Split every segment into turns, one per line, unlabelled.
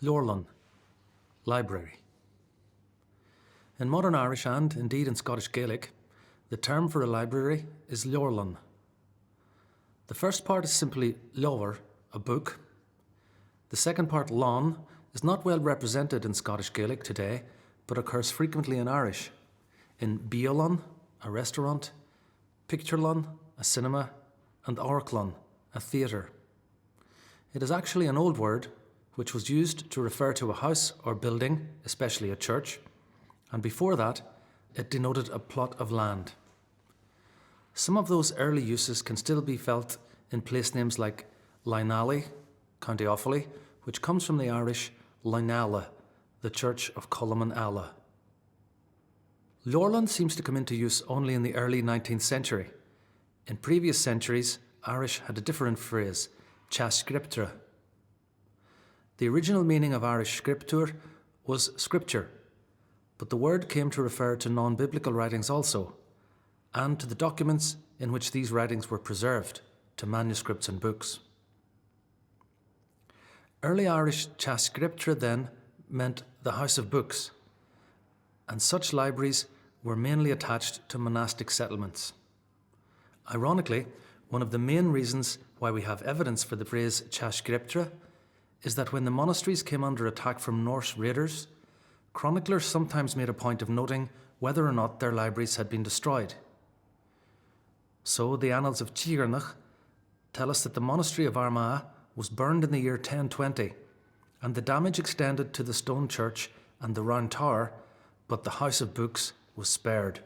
Leabharlann, library. In modern Irish and indeed in Scottish Gaelic, the term for a library is Leabharlann. The first part is simply leabhar, a book. The second part, lán, is not well represented in Scottish Gaelic today, but occurs frequently in Irish, in bíolann, a restaurant, picturelann, a cinema, and orchlann, a theatre. It is actually an old word which was used to refer to a house or building, especially a church, and before that it denoted a plot of land. Some of those early uses can still be felt in place names like Lynalley, County Offaly, which comes from the Irish Lynalla, the Church of Cullaman Allah. Leabharlann seems to come into use only in the early 19th century. In previous centuries, Irish had a different phrase, cha scriptura. The original meaning of Irish scriptur was scripture, but the word came to refer to non-biblical writings also, and to the documents in which these writings were preserved, to manuscripts and books. Early Irish cha scriptura then meant the house of books, and such libraries were mainly attached to monastic settlements. Ironically, one of the main reasons why we have evidence for the phrase cha scriptura is that when the monasteries came under attack from Norse raiders, chroniclers sometimes made a point of noting whether or not their libraries had been destroyed. So the annals of Tíornach tell us that the monastery of Armagh was burned in the year 1020, and the damage extended to the stone church and the round tower, but the house of books was spared.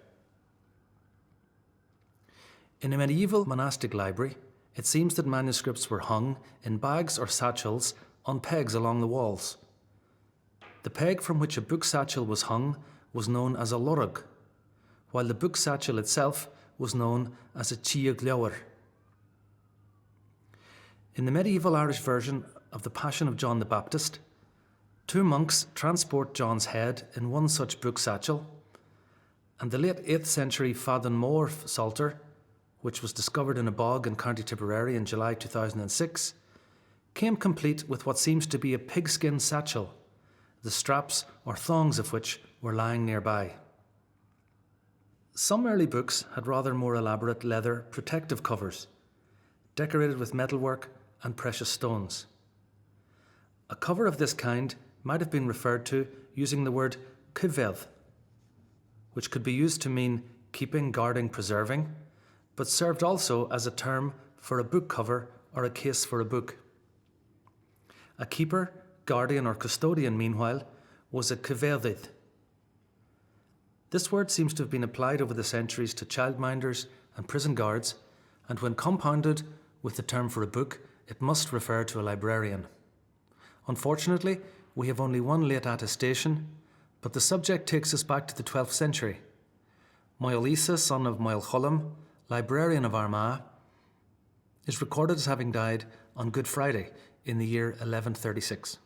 In a medieval monastic library, it seems that manuscripts were hung in bags or satchels on pegs along the walls. The peg from which a book satchel was hung was known as a lorug, while the book satchel itself was known as a tíag leabhar. In the medieval Irish version of the Passion of John the Baptist, two monks transport John's head in one such book satchel, and the late 8th century Faddan Mór Psalter, which was discovered in a bog in County Tipperary in July 2006, came complete with what seems to be a pigskin satchel, the straps or thongs of which were lying nearby. Some early books had rather more elaborate leather protective covers, decorated with metalwork and precious stones. A cover of this kind might have been referred to using the word cuvedd, which could be used to mean keeping, guarding, preserving, but served also as a term for a book cover or a case for a book. A keeper, guardian or custodian, meanwhile, was a cuveddid. This word seems to have been applied over the centuries to childminders and prison guards, and when compounded with the term for a book, it must refer to a librarian. Unfortunately, we have only one late attestation, but the subject takes us back to the 12th century. Mhaonaigh, son of Mhaonaigh, librarian of Armagh, is recorded as having died on Good Friday in the year 1136.